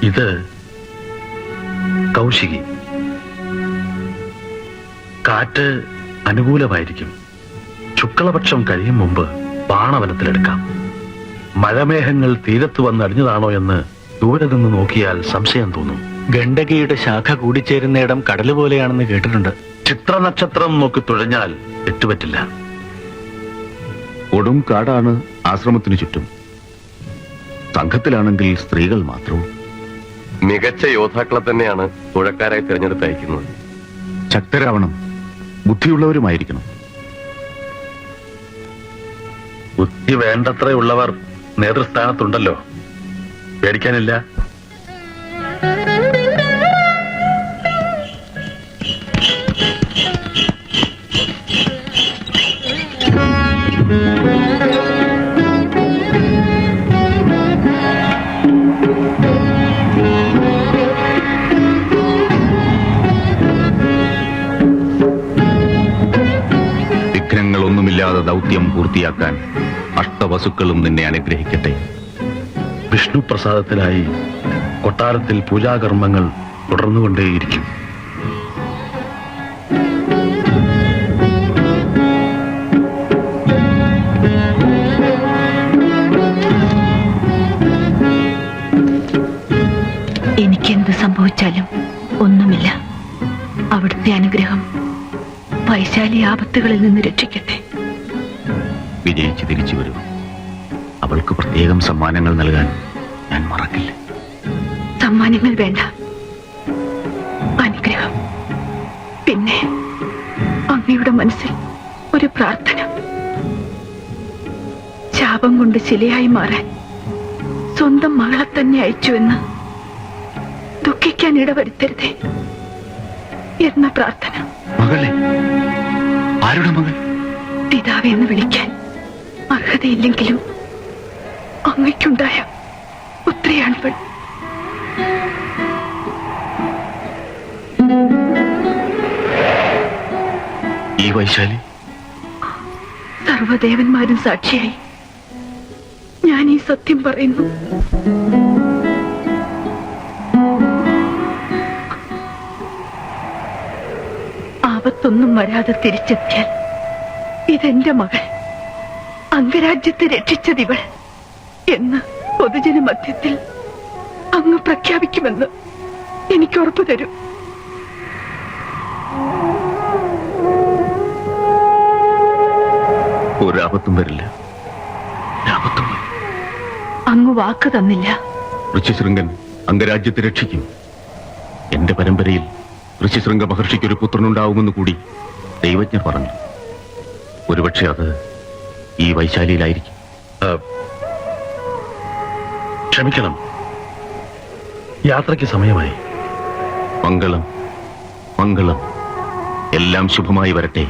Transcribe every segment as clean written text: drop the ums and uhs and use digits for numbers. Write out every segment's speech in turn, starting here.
ഇത് കൗശികി. കാറ്റ് അനുകൂലമായിരിക്കും. ശുക്ലപക്ഷം കഴിയും മുമ്പ് ബാണവനത്തിലെടുക്കാം. മഴമേഘങ്ങൾ തീരത്ത് വന്നടിഞ്ഞതാണോ എന്ന് ദൂരെ നിന്ന് നോക്കിയാൽ സംശയം തോന്നും. ഗണ്ഡകിയുടെ ശാഖ കൂടിച്ചേരുന്നിടം കടല് പോലെയാണെന്ന് കേട്ടിട്ടുണ്ട്. ചിത്രനക്ഷത്രം നോക്കി തുഴഞ്ഞാൽ തെറ്റുപറ്റില്ല. കൊടും കാടാണ് ആശ്രമത്തിനു ചുറ്റും. സംഘത്തിലാണെങ്കിൽ സ്ത്രീകൾ മാത്രവും. മികച്ച യോദ്ധാക്കളെ തന്നെയാണ് തുഴക്കാരായി തിരഞ്ഞെടുത്തയക്കുന്നത്. ശക്തരാവണം, ബുദ്ധിയുള്ളവരുമായിരിക്കണം. ബുദ്ധി വേണ്ടത്രയുള്ളവർ നേതൃസ്ഥാനത്തുണ്ടല്ലോ, പേടിക്കാനില്ല. വിഘ്നങ്ങളൊന്നുമില്ലാതെ ദൗത്യം പൂർത്തിയാക്കാൻ അഷ്ടവസുക്കളും നിന്നെ അനുഗ്രഹിക്കട്ടെ. വിഷ്ണു പ്രസാദത്തിനായി കൊട്ടാരത്തിൽ പൂജാകർമ്മങ്ങൾ തുടർന്നുകൊണ്ടേയിരിക്കും. എനിക്കെന്ത് സംഭവിച്ചാലും ഒന്നുമില്ല. അവിടുത്തെ അനുഗ്രഹം വൈശാലി ആപത്തുകളിൽ നിന്ന് രക്ഷിക്കട്ടെ. വിജയിച്ച് തിരിച്ചു വരൂ. അവൾക്ക് പ്രത്യേകം സമ്മാനങ്ങൾ നൽകാൻ ഞാൻ മറക്കില്ല. സമ്മാനങ്ങൾ വേണ്ട, അനുഗ്രഹം. പിന്നെ അങ്ങയുടെ മനസ്സിൽ ഒരു പ്രാർത്ഥന. ശാപം കൊണ്ട് ശിലയായി മാറാൻ സ്വന്തം മകളെ തന്നെ അയച്ചുവെന്ന് ദുഃഖിക്കാൻ ഇടവരുത്തരുതേ എന്ന പ്രാർത്ഥന. മകളെ? ആരുടെ മകൾ? പിതാവെ എന്ന് വിളിക്കാൻ അർഹതയില്ലെങ്കിലും അങ്ങയ്ക്കുണ്ടായ പുത്രിയാൺപൾ. ഈ വൈശാലി? സർവദേവന്മാരും സാക്ഷിയായി ഞാൻ ഈ സത്യം പറയുന്നു. ആപത്തൊന്നും വരാതെ തിരിച്ചെത്തിയാൽ ഇതെന്റെ മകൾ, അംഗരാജ്യത്തെ രക്ഷിച്ചതിവൾ എന്ന് പൊതുജന മധ്യത്തിൽ അങ്ങ് പ്രഖ്യാപിക്കുമെന്ന് എനിക്ക് ഉറപ്പു തരൂ. ഒരാപത്തും വരില്ല. അങ്ങ് വാക്ക് തന്നില്ല. ഋഷിശൃംഗൻ അംഗരാജ്യത്തെ രക്ഷിക്കും. എന്റെ പരമ്പരയിൽ ഋഷിശൃംഗ മഹർഷിക്ക് ഒരു പുത്രനുണ്ടാവുമെന്ന് കൂടി ദൈവജ്ഞർ പറഞ്ഞു. ഒരുപക്ഷെ അത് ഈ വൈശാലിയിലായിരിക്കും. ക്ഷമിക്കണം, യാത്രയ്ക്ക് സമയമായി. മംഗളം, മംഗളം. എല്ലാം ശുഭമായി വരട്ടെ.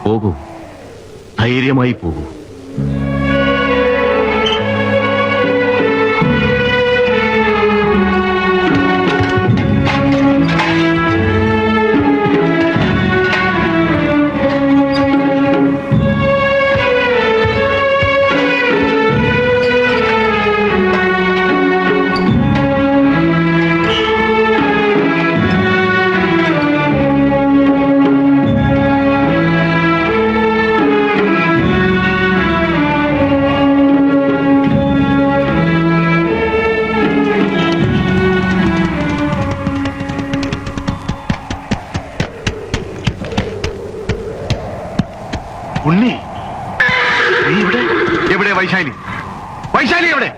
പോകൂ, ധൈര്യമായി പോകൂ. ഉണ്ണി, നീ ഇവിടെ? എവിടെ വൈശാലി? വൈശാലി എവിടെ?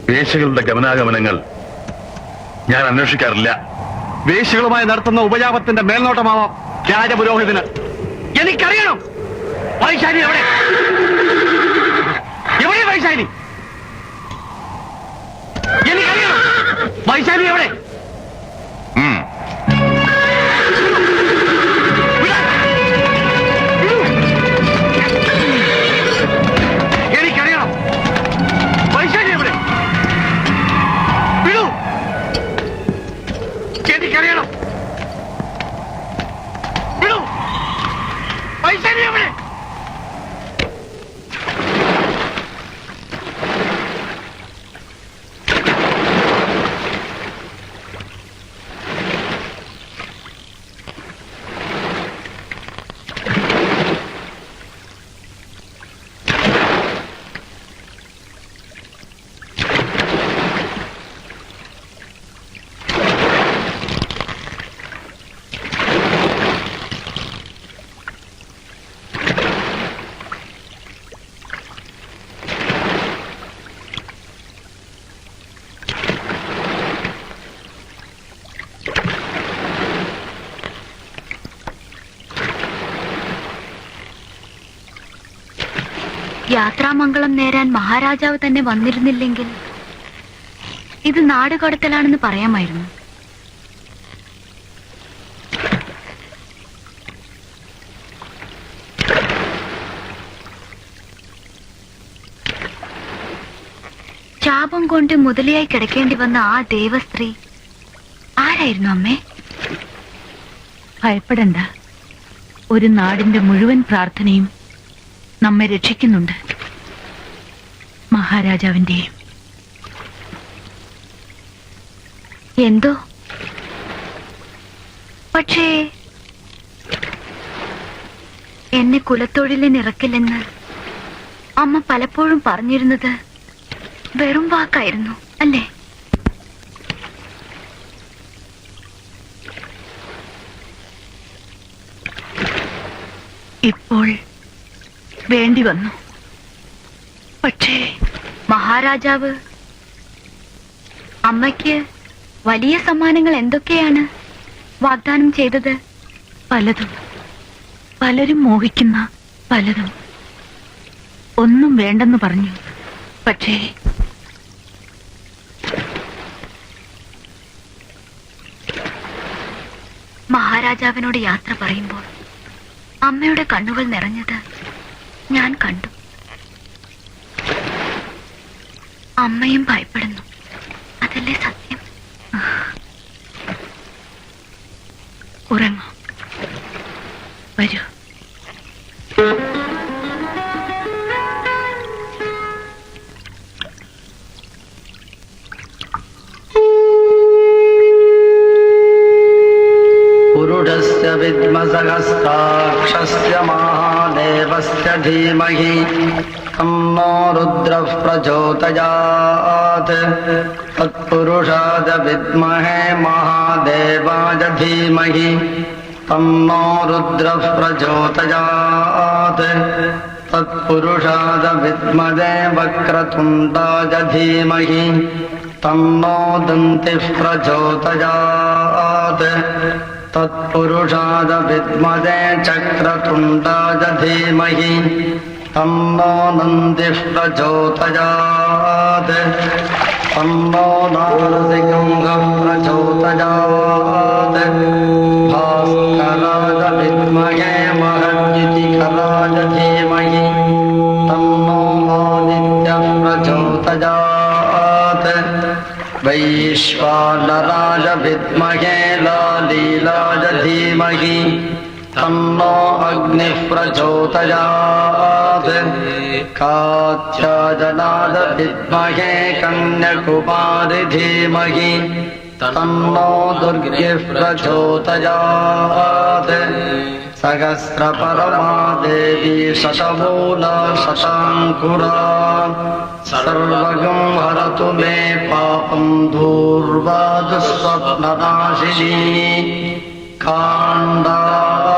വേശ്യകളുടെ ഗമനാഗമനങ്ങൾ ഞാൻ അന്വേഷിക്കാറില്ല. വേശ്യകളുമായി നടത്തുന്ന ഉപജാപത്തിന്റെ മേൽനോട്ടമാവാം രാജപുരോഹിതന്. എനിക്കറിയണം വൈശാലി എവിടെ? എവിടെ വൈശാലി? എനിക്കറിയണം വൈശാലി എവിടെ? യാത്രാമംഗളം നേരാൻ മഹാരാജാവ് തന്നെ വന്നിരുന്നില്ലെങ്കിൽ ഇത് നാടുകടത്തലാണെന്ന് പറയാമായിരുന്നു. ശാപം കൊണ്ട് മുതലയായി കിടക്കേണ്ടി വന്ന ആ ദേവസ്ത്രീ ആരായിരുന്നു അമ്മേ? ഭയപ്പെടണ്ട, ഒരു നാടിന്റെ മുഴുവൻ പ്രാർത്ഥനയും നമ്മെ രക്ഷിക്കുന്നുണ്ട്, മഹാരാജാവിന്റെയും. എന്തോ പക്ഷേ എന്നെ കുലത്തൊഴിലിനിറക്കില്ലെന്ന് അമ്മ പലപ്പോഴും പറഞ്ഞിരുന്നത് വെറും വാക്കായിരുന്നു അല്ലേ? ഇപ്പോൾ വേണ്ടി വന്നു. പക്ഷേ മഹാരാജാവ് അമ്മയ്ക്ക് വലിയ സമ്മാനങ്ങൾ എന്തൊക്കെയാണ് വാഗ്ദാനം ചെയ്തത്? പലതും, പലരും മോഹിക്കുന്ന പലതും. ഒന്നും വേണ്ടെന്ന് പറഞ്ഞു. പക്ഷേ മഹാരാജാവിനോട് യാത്ര പറയുമ്പോൾ അമ്മയുടെ കണ്ണുകൾ നിറഞ്ഞത് ഞാൻ കണ്ടു. അമ്മയും ഭയപ്പെടുന്നു, അതല്ലേ സത്യം? ഉറങ്ങൂ, വരൂ. पुरुषस्य विद्मसहस्राक्षस्य महादेवस्य धीमहि तन्नो रुद्रः प्रचोदयात्। तत्पुरुषाय विद्महे महादेवाय धीमहि तन्नो रुद्रः प्रचोदयात्। तत्पुरुषाय विद्महे वक्रतुण्डाय धीमहि तन्नो दन्तिः प्रचोदयात्। तत्पुरुषाय विद्महे चक्रतुण्डाय धीमहि तन्नो नन्दिः प्रचोदयात्। तन्नो नारसिंहः प्रचोदयात्। भास्कराय विद्महे महद्युतिकराय धीमहि तन्नो आदित्यः प्रचोदयात्। वैश्वानराय विद्महे लालीलाय धीमहि तन्नो अग्निः प्रचोदयात्। कात्यायनाय विद्महे कन्याकुमारी धीमहि तन्नो दुर्गिः प्रचोदयात्। सहस्रपरमा देवी शतमूला शताङ्कुरा सर्वगं हरतु मे पापं दूर्वा दुःस्वप्ननाशिनी। काण्डात्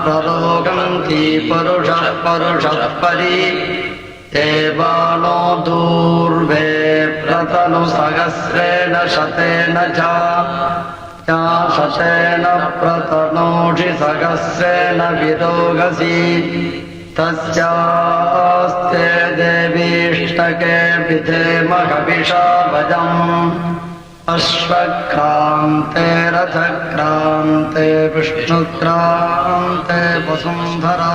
प्ररोगन्ति परुषः परि देवानो दूर्वे प्रतनु सहस्रेण शतेन च शतेन प्रतनोषि सहस्रेण विरोगसि। तस्यास्ते देवीष्टके विधेमहविषा वयम्। अश्वक्रान्ते रथक्रान्ते विष्णुक्रान्ते वसुन्धरा।